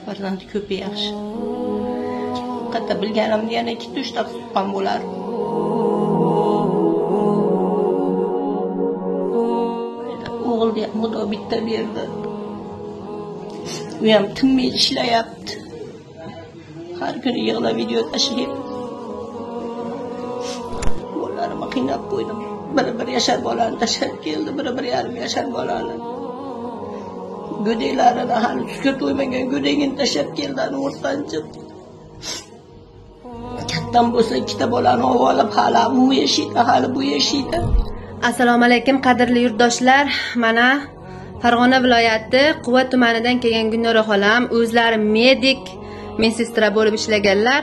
farzandi ko'pi yaxshi. Qatta bilganimda yana 2-3 ta tuqqan bo'lar. O'g'ilga Xudo bitta berdi. U ham tinmay ishlayapti. Har kuni yig'lab video tashlaydi. Bolalarimni qiynab qo'ydim. Bir yashar bolani tashlab keldi, bir yarim yashar bolani. Go'daklarini hali tushga to'ymagan go'dagini tashlab keldi, o'rtanchi. Kattam bo'lsa ikkita bolani olib, hali bu yashaydi, hali bu yashaydi. Assalomu alaykum qadrli yurtdoshlar. Mana Farg'ona viloyati Quva tumanidan kelgan Gulnora xolam, o'zlari medik, medsestra bo'lib ishlaganlar.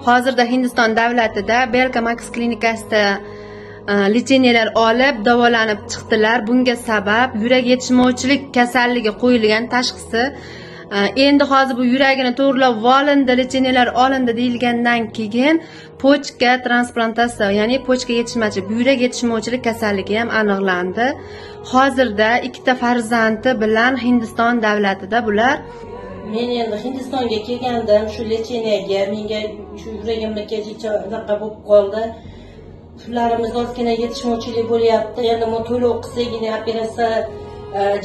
Hozirda Hindiston davlatida Belka Max klinikasida lecheniyalar olib davolanib chiqdilar. Bunga sabab yurak yetishmovchilik kasalligi qo'yilgan tashxisi. Endi hozir bu yuragini to'g'rilab olindi, lecheniyalar olindi deyilgandan keyin pochka transplantatsiya, ya'ni pochka yetishmovchilik, buyrak yetishmovchilik kasalligi ham aniqlandi. Hozirda ikkita farzandi bilan Hindiston davlatida bular. Men endi Hindistonga kelgandim, shu lecheniyaga, menga shu yuragimga kechicha anaqa bo'lib qoldi. Pullarimiz ozgina yetishmovchilik bo'lyapti. Endi men to'lov qilsagina operatsiya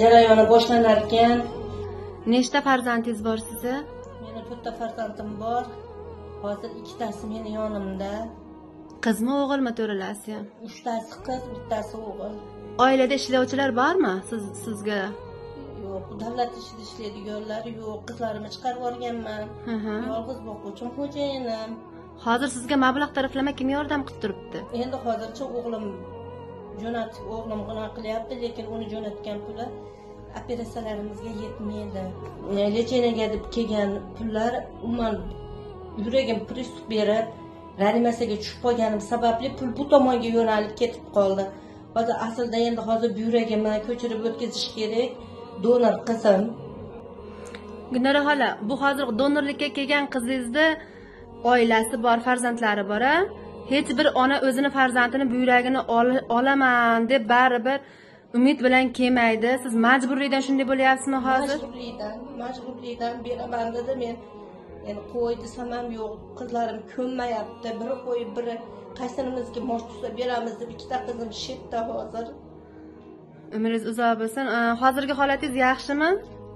jarayoni boshlanar ekan. Nechta farzandingiz bor sizni? Meni 4 ta farzandim bor. Hozir ikkitasi meni yonimda. Qizmi, o'g'ilmi to'ralasi? 3 tasi qiz, bittasi o'g'il. Oilada ishlovchilar bormi sizga? Yo'q, davlat ishida ishlaydiganlar yo'q. Qizlarimni chiqarib yuborganman. Yolg'iz boquvchim xo'jayinim. Hozir sizga mablag' taraflama kim yordam qilib turibdi? Endi hozircha o'g'lim jo'natib, o'g'lim g'ina qilyapti, lekin uni jo'natgan puli operatsiyalarimizga yetmaydi. Lecheniyaga deb kelgan pullar umuman yuragim pриступ berib, reanimatsiyaga tushib qolganim sababli pul bu tomonga yo'nalib ketib qoldi. Hozir aslida endi hozir yuragimni ko'chirib o'tkazish kerak. Donor qizim. Gulnora xola, bu hozir donorlikka kelgan qizingizni oilasi bor, farzandlari bor. Hech bir ona o'zini farzandini buyragini olaman deb baribir umid bilan kelmaydi. Siz majburiydan shunday bo'lyapsizmi hozir? Majburiydan beraman dedi men. Endi qo'y desam ham yo'q, qizlarim ko'nmayapti. Biri qo'yib, biri qaysinimizga mosh tusa beramiz deb ikkita qizim shetda hozir. Umringiz uzoq bo'lsin. Hozirgi holatingiz yaxshimi?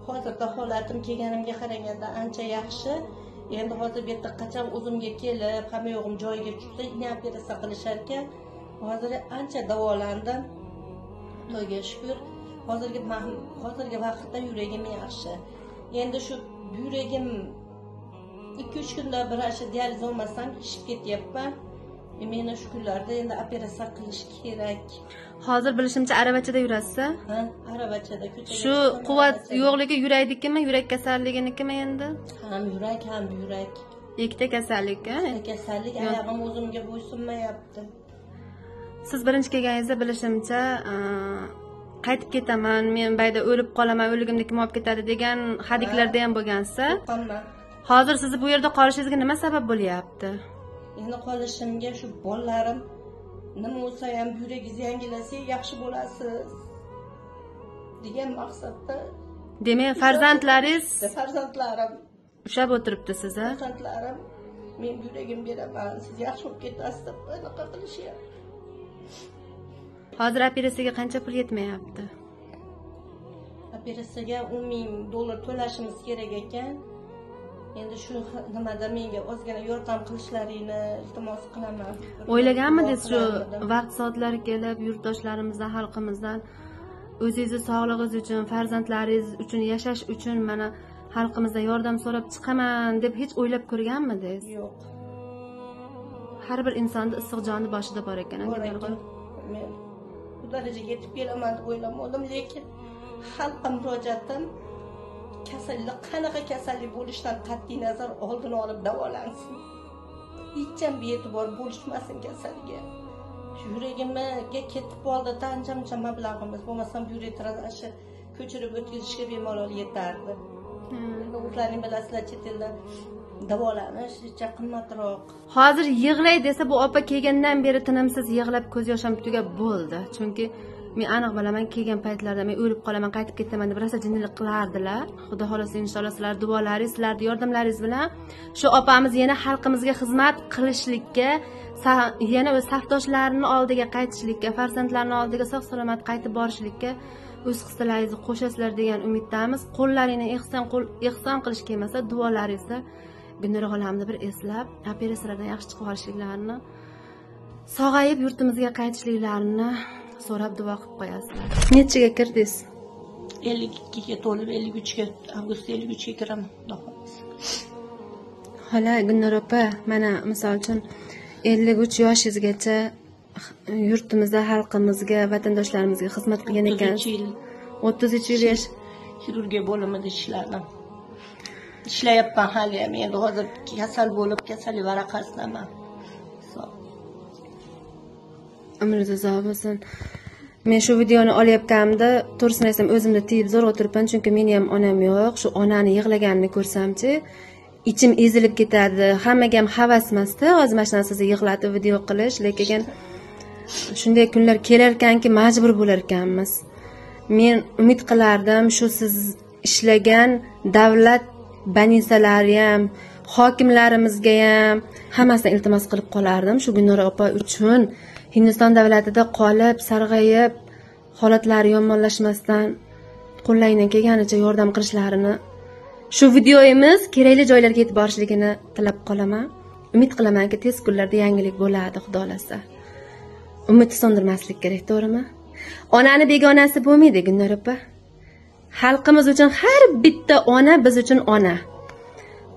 Hozirda holatim kelganimga qaraganda ancha yaxshi. Endi hozir bu yerda qachon o'zimga kelib, hamma yo'g'im joyiga tushsa, yana operatsiya qilishar ekan. Hozir ancha davolandim. Xudoga shukr. Hozirgi vaqtda yuragim yaxshi. Endi shu yuragim 2-3 kunda bir asha dializ olmasam ishib ketyapman. Meni shu kunlarda endi operatsiya qilish kerak. Hozir bilishimcha aravachada yurasiz? Ha, aravachada ko'chaga. Shu quvvat yo'qligi yuraknikimi, yurak kasalliginikimi endi? Ham yurak, ham buyrak. Ikkita kasallik-a? Kasallik, oyog'im o'zimga bo'ysunmayapti. Siz birinchi kelganingizda bilishimcha qaytib ketaman, men bayda o'lib qolaman, o'ligimni kim olib ketadi degan hadiklarda ham bo'lgansiz. Hozir sizni bu yerda qolishingizga nima sabab bo'lyapti? Endi qolishimga shu bolalarim nima bo'lsa ham yuragingiz yangilasa yaxshi bo'lasiz degan maqsadda. Demak, farzandlaringiz, farzandlarim ushlab o'tiribdi sizni. Farzandlarim men yuragim beraman, siz yaxshi bo'lib ketasiz deb anaqa qilishyapti. Hozir operatsiyaga qancha pul yetmayapti? Operatsiyaga $10,000 to'lashimiz kerak ekan. Endi shu nimada menga ozgina yordam qilishlaringni iltimos qilaman. O'ylaganmidingiz shu vaqt soatlari kelib yurtdoshlarimizdan, xalqimizdan o'zingizni sog'lig'ingiz uchun, farzandlaringiz uchun, yashash uchun mana xalqimizdan yordam so'rab chiqaman deb hech o'ylab ko'rganmidingiz? Yo'q. Har bir insonning issiq joni boshida bor ekan. Men bu darajaga yetib kelaman deb o'ylamadim, lekin xalqqa murojaatim kasallik, qanaqa kasallik bo'lishidan qat'iy nazar oldini olib davolansin. Hech ham be'tibor bo'lishmasin kasalga. Yuragimga ketib qoldi, ancha mablag'imiz bo'lmasam yurak transplantatsiya ko'chirib o'tkazishga bemalol yetardi. O'zlaring bilasizlar, chet elda davolanish juda qimmatroq. Hozir yig'lay desa bu opa kelgandan beri tinimsiz yig'lab ko'z yoshim tugab bo'ldi. Chunki men aniq bilaman kelgan paytlarda men o'lib qolaman, qaytib ketaman deb rosa jinnilik qilardilar. Xudo xolasa inshaalloh sizlar duolaringiz, sizlarning yordamlaringiz bilan shu opamiz yana xalqimizga xizmat qilishlikka, yana o'z safdoshlarini oldiga qaytishlikka, farzandlarini oldiga sog' salomat qaytib borishlikka o'z hissalaringizni qo'shasizlar degan umiddamiz. Qo'llaringni ehson qilish kelmasa, duolaringizni Gulnora xolamni bir eslab, operatsiyalardan yaxshi chiqib olishliklarini, sog'ayib yurtimizga qaytishliklarini so'rab duo qilib qo'yasizlar. Nechaga kirdingiz? 52 ga to'lib 53 ga avgust 53 ga kiraman. Xola Gulnora opa, mana misol uchun 53 yoshingizgacha yurtimizda xalqimizga, vatandoshlarimizga xizmat qilgan ekansiz. 33 yil xirurgiya bo'limida ishladim. Ishlayapman hali ham, endi hozir kasal bo'lib, kasallik varaqasidaman. Umringiz uzoq bo'lsin. Men shu videoni olayotganimda, to'g'risini aytsam, o'zimni tiyib zo'rg'a turibman, chunki meni ham onam yo'q. Shu onani yig'laganini ko'rsamchi, ichim ezilib ketadi. Hammaga ham havas emasda, hozir mana shu narsani yig'latib video qilish, lekin shunday kunlar kelar ekanki, majbur bo'lar ekanmiz. Men umid qilardim, shu siz ishlagan davlat banisalari ham, hokimlarimizga ham hammasidan iltimos qilib qolardim, shu Gulnora opa uchun Hindiston davlatida qolib, sarg'ayib, holatlari yomonlashmasdan qo'llaridan kelganicha yordam qilishlarini, shu videoyimiz kerakli joylarga yetib borishligini tilab qolaman. Umid qilamanki, tez kunlarda yangilik bo'ladi, xudo xolasa. Umidni so'ndirmaslik kerak, to'g'rimi? Onani begonasi bo'lmaydi, Gulnora opa. Xalqimiz uchun har bitta ona biz uchun ona.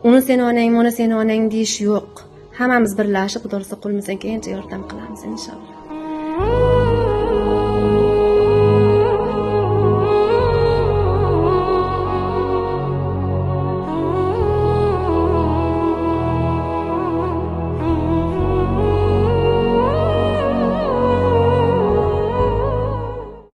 Uni seni onang, mana seni onang deyish yo'q. Hammamiz birlashib, xudo xolasa qo'limizdan kelgancha yordam qilamiz inshaalloh.